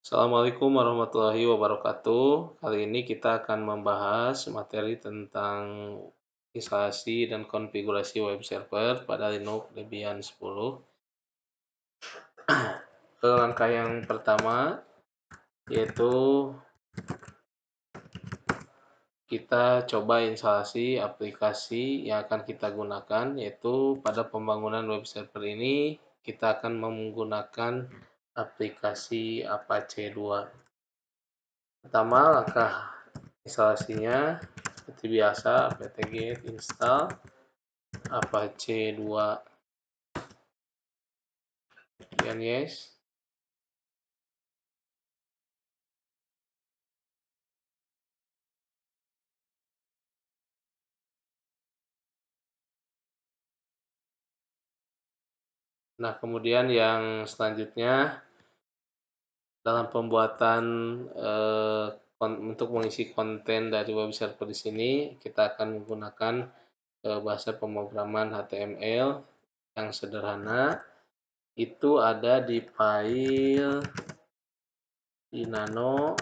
Assalamualaikum warahmatullahi wabarakatuh. Kali ini kita akan membahas materi tentang instalasi dan konfigurasi web server pada Linux Debian 10. Langkah yang pertama yaitu kita coba instalasi aplikasi yang akan kita gunakan, yaitu pada pembangunan web server ini kita akan menggunakan aplikasi Apache 2. Pertama, langkah instalasinya seperti biasa apt-get install Apache 2 dan yes. Nah, kemudian yang selanjutnya dalam pembuatan untuk mengisi konten dari web server di sini kita akan menggunakan bahasa pemrograman HTML yang sederhana. Itu ada di file inano/var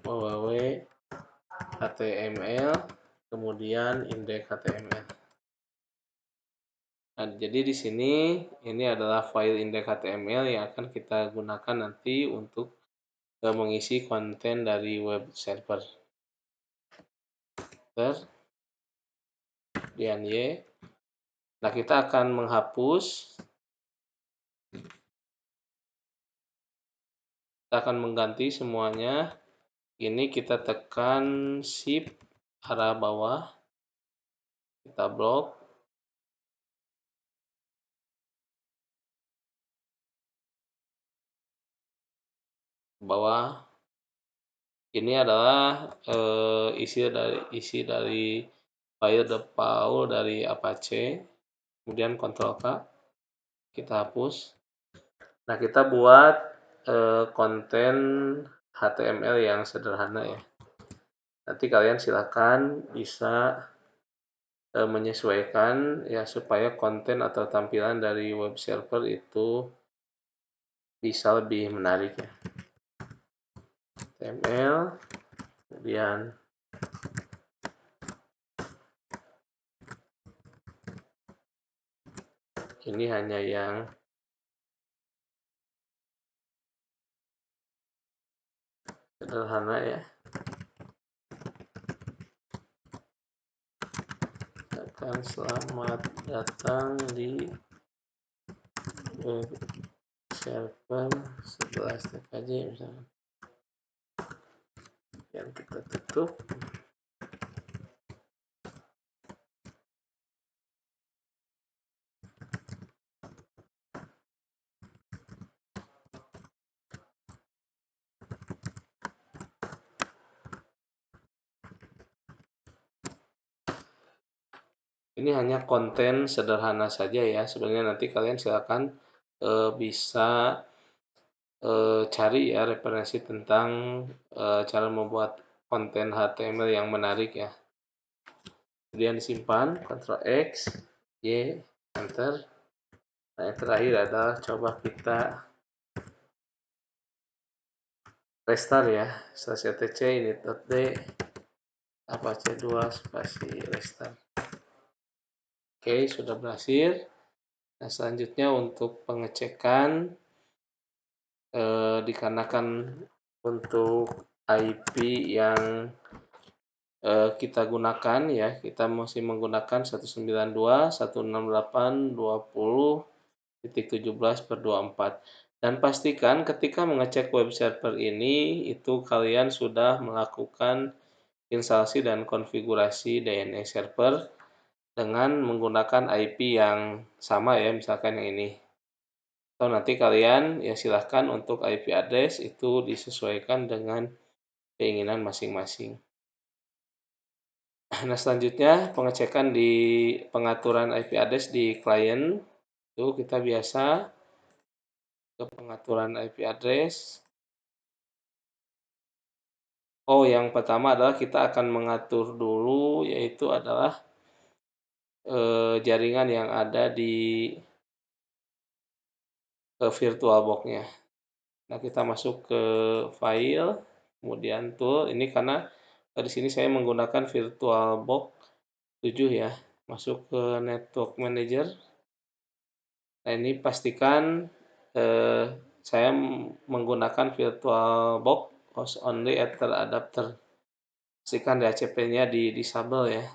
www.html kemudian index.html. Nah, jadi di sini ini adalah file index.html yang akan kita gunakan nanti untuk mengisi konten dari web server. Kemudian y. Nah, kita akan menghapus. Kita akan mengganti semuanya. Ini kita tekan shift arah bawah. Kita blok. Bawah. Ini adalah isi dari file default dari Apache. Kemudian Ctrl K. Kita hapus. Nah, kita buat konten HTML yang sederhana ya. Nanti kalian silakan bisa menyesuaikan ya supaya konten atau tampilan dari web server itu bisa lebih menarik ya. HTML, kemudian ini hanya yang sederhana ya. Akan selamat datang di web server 11 TKJ misalnya. Yang kita tutup. Ini hanya konten sederhana saja ya. Sebenarnya nanti kalian silakan bisa cari ya referensi tentang cara membuat konten HTML yang menarik ya. Kemudian disimpan, Ctrl X, Y, Enter. Nah, yang terakhir adalah coba kita restart ya. /etc init.d Apache 2 spasi restart. Oke, sudah berhasil. Nah, selanjutnya untuk pengecekan dikarenakan untuk IP yang kita gunakan ya, kita masih menggunakan 192.168.20.17/24 dan pastikan ketika mengecek web server ini itu kalian sudah melakukan instalasi dan konfigurasi DNS server dengan menggunakan IP yang sama ya, misalkan yang ini. Atau nanti kalian ya silahkan untuk IP address itu disesuaikan dengan keinginan masing-masing. Nah, selanjutnya pengecekan di pengaturan IP address di klien. Itu kita biasa ke pengaturan IP address. Oh, yang pertama adalah kita akan mengatur dulu yaitu adalah jaringan yang ada di VirtualBox-nya. Nah, kita masuk ke file, kemudian tool, ini karena di sini saya menggunakan VirtualBox 7 ya. Masuk ke Network Manager. Nah, ini pastikan saya menggunakan VirtualBox host only ether adapter. Pastikan DHCP-nya di disable ya.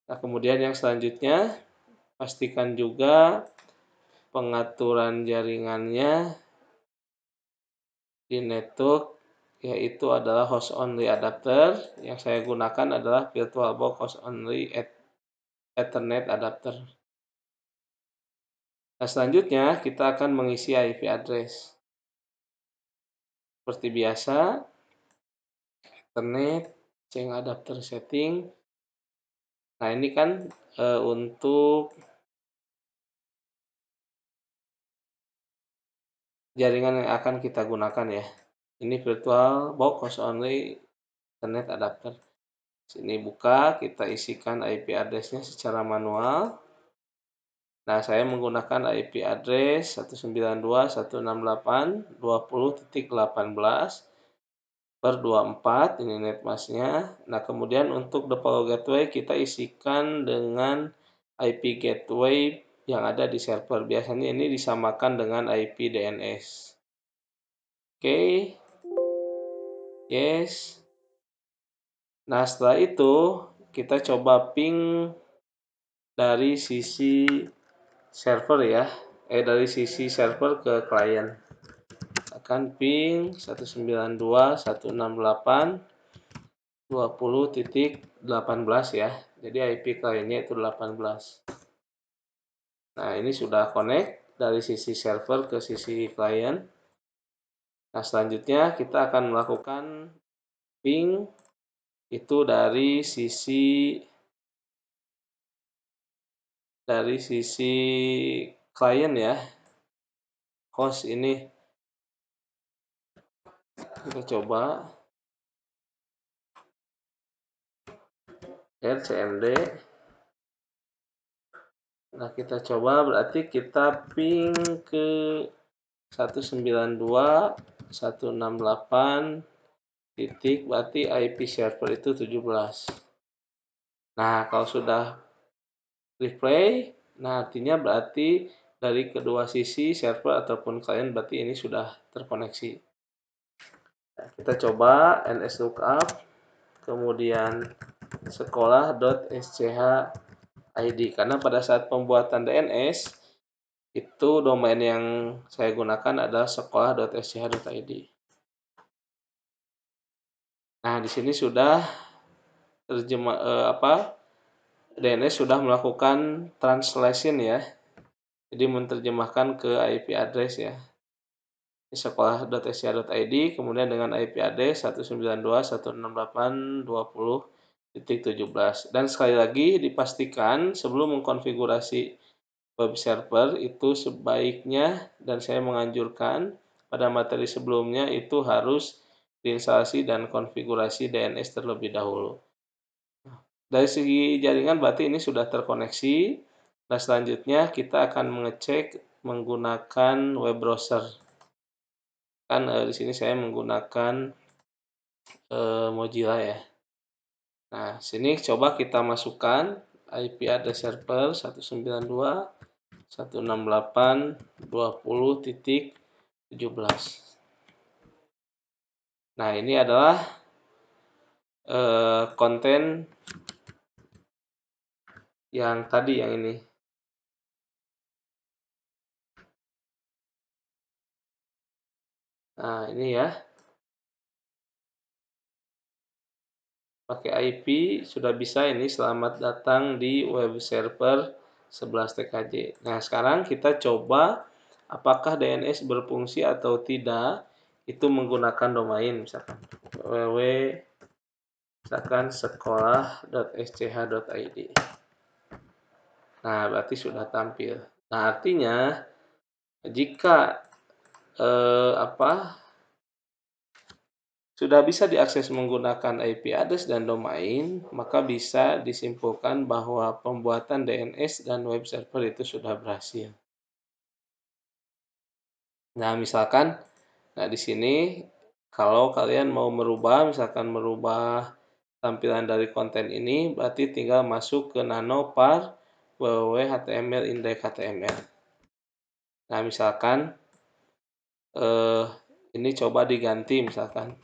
Nah, kemudian yang selanjutnya, pastikan juga pengaturan jaringannya di network, yaitu adalah host only adapter. Yang saya gunakan adalah VirtualBox host only Ethernet adapter. Nah, selanjutnya kita akan mengisi IP address. Seperti biasa, Ethernet, change adapter setting. Nah, ini kan untuk jaringan yang akan kita gunakan ya. Ini VirtualBox host only Ethernet adapter. Sini buka, kita isikan IP address-nya secara manual. Nah, saya menggunakan IP address 192.168.20.18 ini netmasknya. Nah, kemudian untuk default gateway kita isikan dengan IP gateway yang ada di server. Biasanya ini disamakan dengan IP DNS. Oke. Yes. Nah, setelah itu kita coba ping dari sisi server ya, dari sisi server ke klien. Akan ping 192.168.20.18 ya. Jadi IP kliennya itu 18. Nah, ini sudah connect dari sisi server ke sisi klien. Nah, selanjutnya kita akan melakukan ping itu dari sisi klien ya. Host ini kita coba rcmd. Nah, kita coba berarti kita ping ke 192.168 titik, berarti IP server itu 17. Nah, kalau sudah replay, nah artinya berarti dari kedua sisi server ataupun klien berarti ini sudah terkoneksi. Nah, kita coba nslookup, kemudian sekolah.sch.id, karena pada saat pembuatan DNS itu domain yang saya gunakan adalah sekolah.sch.id. Nah, di sini sudah DNS sudah melakukan translation ya. Jadi menerjemahkan ke IP address ya. Sekolah.sch.id kemudian dengan IP address 192.168.20.17. Dan sekali lagi dipastikan sebelum mengkonfigurasi web server itu sebaiknya, dan saya menganjurkan pada materi sebelumnya itu harus diinstalasi dan konfigurasi DNS terlebih dahulu. Dari segi jaringan berarti ini sudah terkoneksi. Nah, selanjutnya kita akan mengecek menggunakan web browser. Kan di sini saya menggunakan Mozilla ya. Nah, sini coba kita masukkan IP address server 192.168.20.17. Nah, ini adalah konten yang tadi yang ini. Nah, ini ya. Pakai IP sudah bisa ini, selamat datang di web server 11 TKJ. Nah, sekarang kita coba apakah DNS berfungsi atau tidak itu menggunakan domain misalkan sekolah.sch.id. Nah, berarti sudah tampil. Nah, artinya jika sudah bisa diakses menggunakan IP address dan domain, maka bisa disimpulkan bahwa pembuatan DNS dan web server itu sudah berhasil. Nah, misalkan, di sini kalau kalian mau misalkan merubah tampilan dari konten ini, berarti tinggal masuk ke nano-par www.html index.html. Nah, misalkan, eh, ini coba diganti misalkan.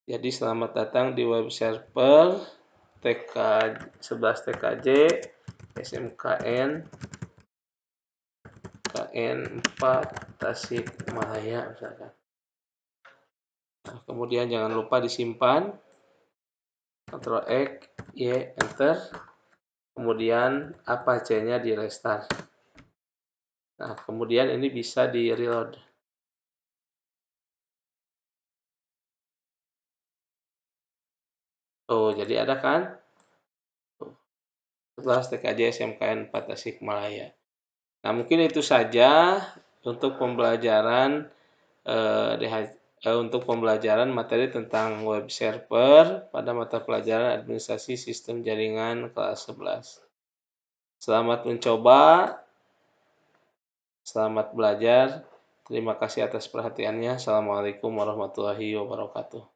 Jadi selamat datang di web server TK 11 TKJ SMKN KN 4 Tasikmalaya misalkan. Nah, kemudian jangan lupa disimpan, Ctrl X, Y, Enter, kemudian Apache-nya di restart. Nah, kemudian ini bisa di reload. Oh, jadi ada kan? 11 TKJ SMKN 4 Tasikmalaya. Nah, mungkin itu saja untuk pembelajaran untuk pembelajaran materi tentang web server pada mata pelajaran administrasi sistem jaringan kelas 11. Selamat mencoba, selamat belajar. Terima kasih atas perhatiannya. Assalamualaikum warahmatullahi wabarakatuh.